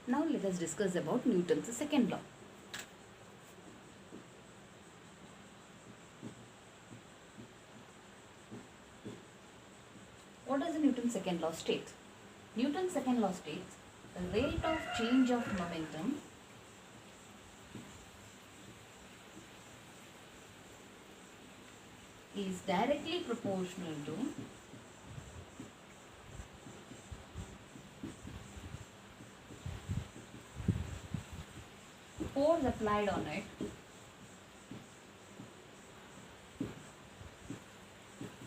Now let us discuss about Newton's second law. What does Newton's second law state? Newton's second law states the rate of change of momentum is directly proportional to force applied on it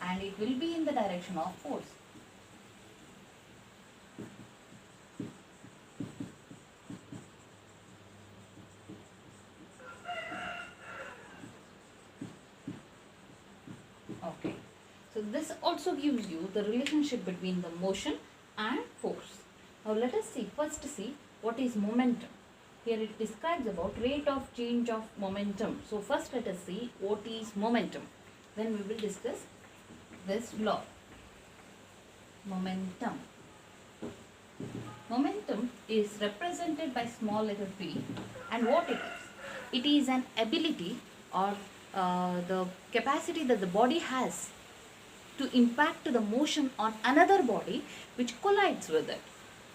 and it will be in the direction of force. Okay, so this also gives you the relationship between the motion and force. Now let us first see what is momentum. Here it describes about rate of change of momentum. So first let us see what is momentum. Then we will discuss this law. Momentum. Momentum is represented by small letter p, and what it is? It is an ability or the capacity that the body has to impact the motion on another body which collides with it.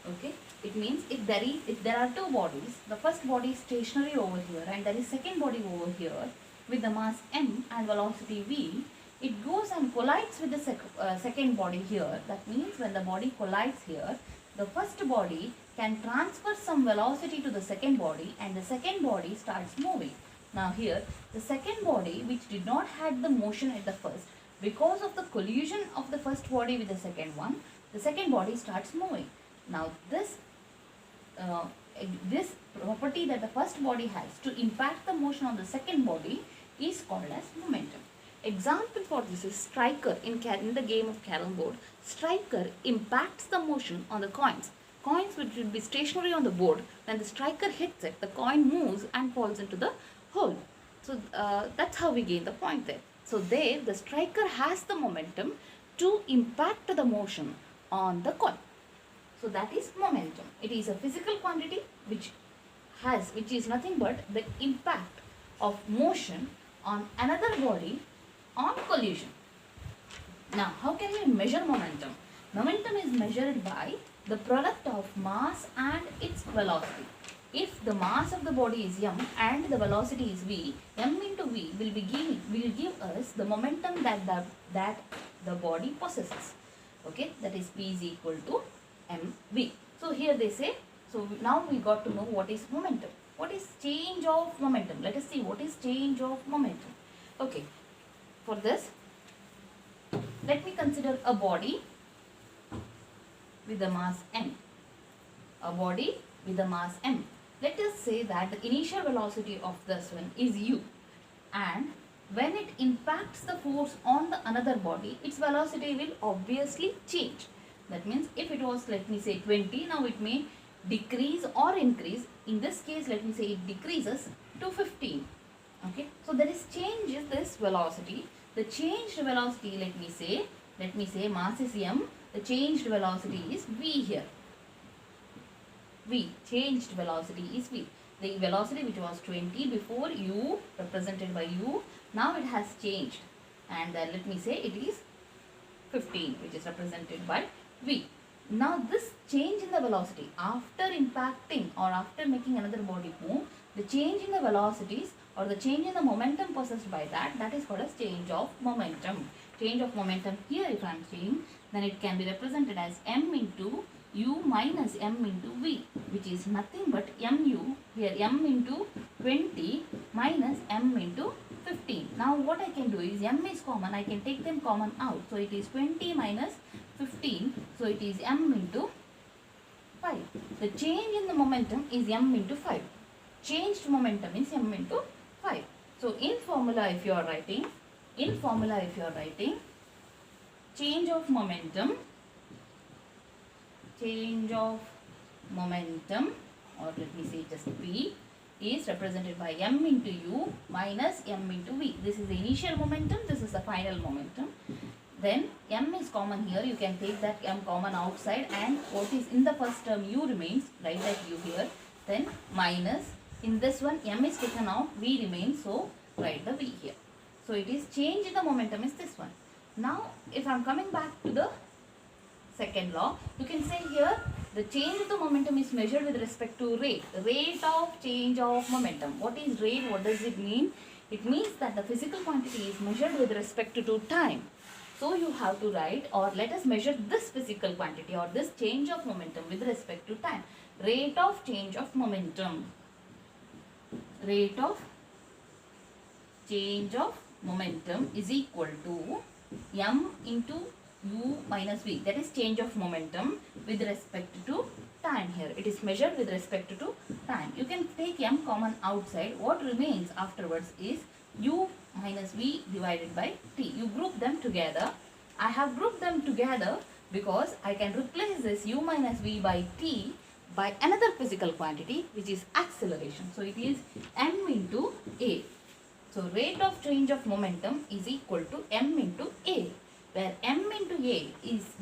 Okay, it means if there are two bodies, the first body is stationary over here and there is second body over here with the mass m and velocity v, it goes and collides with the second body here. That means when the body collides here, the first body can transfer some velocity to the second body and the second body starts moving. Now here, the second body which did not have the motion at the first, because of the collision of the first body with the second one, the second body starts moving. Now this property that the first body has to impact the motion on the second body is called as momentum. Example for this is striker in the game of carrom board. Striker impacts the motion on the coins. Coins which will be stationary on the board, when the striker hits it, the coin moves and falls into the hole. So that's how we gain the point there. So there the striker has the momentum to impact the motion on the coin. So that is momentum. It is a physical quantity which is nothing but the impact of motion on another body on collision. Now how can we measure momentum? Momentum is measured by the product of mass and its velocity. If the mass of the body is m and the velocity is v, m into v will give us the momentum that the body possesses. Okay, that is p is equal to mv. So here they say, so now we got to know what is momentum. What is change of momentum? Let us see what is change of momentum. Okay, for this, let me consider a body with the mass m. A body with the mass m. Let us say that the initial velocity of this one is u, and when it impacts the force on the another body, its velocity will obviously change. That means if it was, let me say 20, now it may decrease or increase. In this case, let me say it decreases to 15. Okay, so there is change in this velocity. The changed velocity, let me say mass is m, the changed velocity is v here. V, changed velocity is v. The velocity which was 20 before, u, represented by u, now it has changed, and let me say it is 15, which is represented by v. Now this change in the velocity after impacting or after making another body move, the change in the velocities or the change in the momentum possessed by that is called as change of momentum. Change of momentum here, if I am saying, then it can be represented as m into u minus m into v, which is nothing but mu, here m into 20 minus m into 15. Now what I can do is, m is common, I can take them common out. So it is 20 minus 15, so it is m into 5. The change in the momentum is m into 5. Changed momentum is m into 5. So in formula if you are writing, change of momentum, or let me say just p, is represented by m into u minus m into v. This is the initial momentum, this is the final momentum. then m is common here, you can take that m common outside, and what is in the first term u remains, write that u here, then minus, in this one m is taken out, v remains, so write the v here. So it is change in the momentum is this one. Now if I am coming back to the second law, you can say here the change of the momentum is measured with respect to rate of change of momentum. What is rate? What does it mean? It means that the physical quantity is measured with respect to time. So you have to write, or let us measure this physical quantity or this change of momentum with respect to time. Rate of change of momentum. Rate of change of momentum is equal to m into u minus v, that is change of momentum with respect to time. Here it is measured with respect to time. You can take m common outside. What remains afterwards is u minus v divided by t. You group them together. I have grouped them together because I can replace this u minus v by t by another physical quantity, which is acceleration. So it is m into a. So rate of change of momentum is equal to m into a, where m into a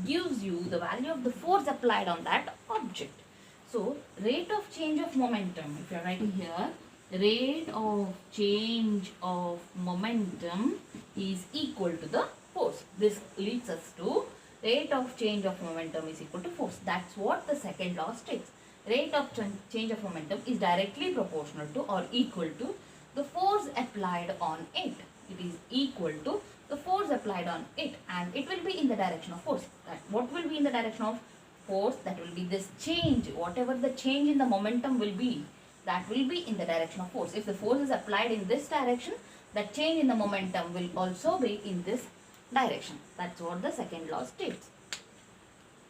gives you the value of the force applied on that object. So rate of change of momentum, if you are writing here, rate of change of momentum is equal to the force. This leads us to rate of change of momentum is equal to force. That's what the second law states. Rate of change of momentum is directly proportional to or equal to the force applied on it. It is equal to the force applied on it, and it will be in the direction of force. What will be in the direction of force? That will be this change. Whatever the change in the momentum will be, that will be in the direction of force. If the force is applied in this direction, the change in the momentum will also be in this direction. That's what the second law states.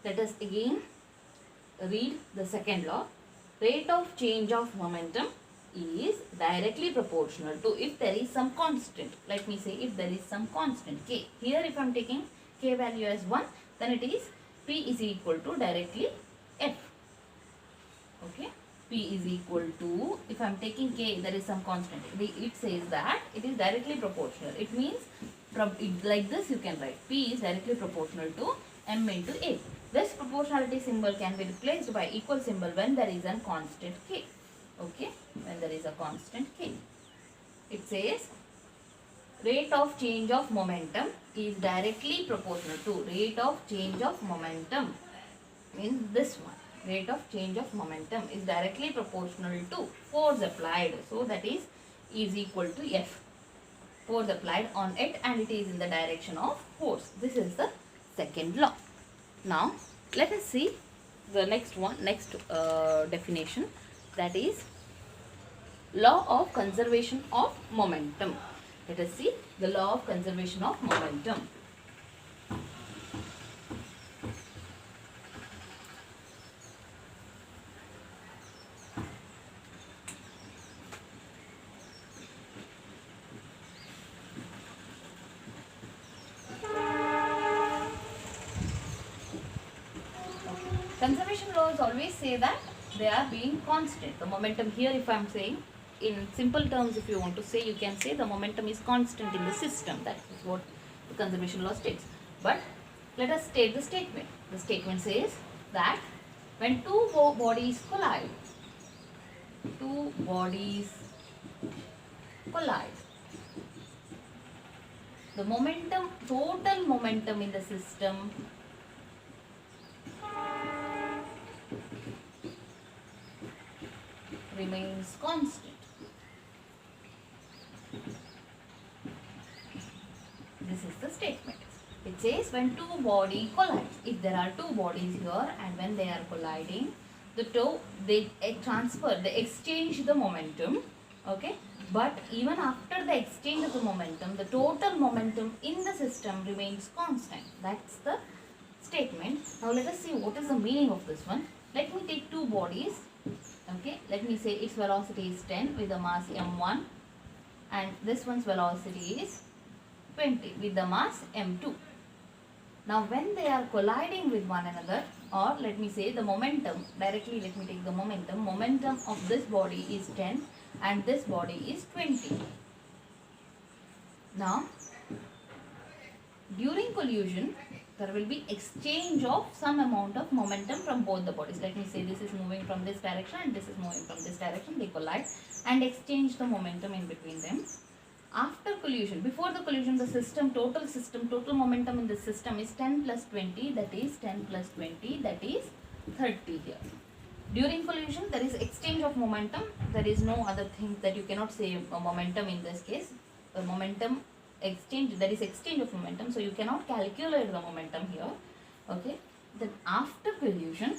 Let us again read the second law. Rate of change of momentum is directly proportional to if there is some constant. Let me say if there is some constant k. Here if I am taking k value as 1, then it is p is equal to directly f. Okay. P is equal to, if I am taking k, there is some constant. It says that it is directly proportional. It means from like this you can write p is directly proportional to m into a. This proportionality symbol can be replaced by equal symbol when there is a constant k. Okay, when there is a constant k. It says rate of change of momentum is directly proportional to rate of change of momentum, means this one. Rate of change of momentum is directly proportional to force applied. So that is equal to F. Force applied on it, and it is in the direction of force. This is the second law. Now let us see the next definition, that is law of conservation of momentum. Let us see the law of conservation of momentum. Conservation laws always say that they are being constant. The momentum here, if I am saying in simple terms, if you want to say, you can say the momentum is constant in the system. That is what the conservation law states. But let us state the statement. The statement says that when two bodies collide, the momentum, total momentum in the system remains constant. This is the statement. It says when two bodies collide. If there are two bodies here and when they are colliding, they exchange the momentum. Okay. But even after the exchange of the momentum, the total momentum in the system remains constant. That's the statement. Now let us see what is the meaning of this one. Let me take two bodies. Okay, let me say its velocity is 10 with the mass m1, and this one's velocity is 20 with the mass m2. Now when they are colliding with one another, or let me say the momentum, directly let me take the momentum of this body is 10 and this body is 20. Now During collision, there will be exchange of some amount of momentum from both the bodies. Let me say this is moving from this direction and this is moving from this direction. They collide and exchange the momentum in between them. After collision, before the collision, the total momentum in the system is 10 plus 20, that is 10 plus 20, that is 30 here. During collision, there is exchange of momentum. There is no other thing that you cannot say momentum in this case. Momentum exchange, there is exchange of momentum, so you cannot calculate the momentum here. Okay. Then after collision,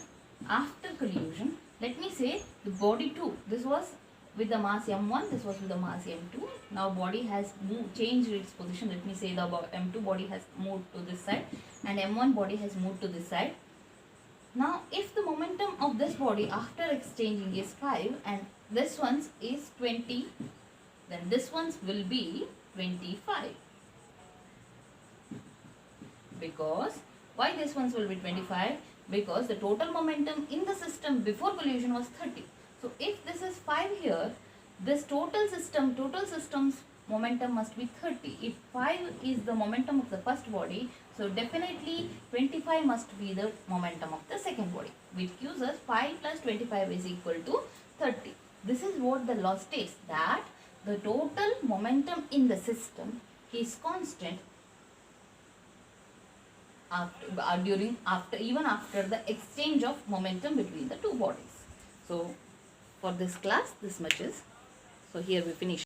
let me say the body 2, this was with the mass m1, this was with the mass m2. Now body has changed its position. Let me say the m2 body has moved to this side and m1 body has moved to this side. Now if the momentum of this body after exchanging is 5 and this one's is 20, then this one's will be 25. Because why this one's will be 25? Because the total momentum in the system before collision was 30. So if this is 5 here, this total system's momentum must be 30. If 5 is the momentum of the first body, so definitely 25 must be the momentum of the second body, which gives us 5 plus 25 is equal to 30. This is what the law states, that the total momentum in the system is constant even after the exchange of momentum between the two bodies. So for this class, this much is. So here we finish.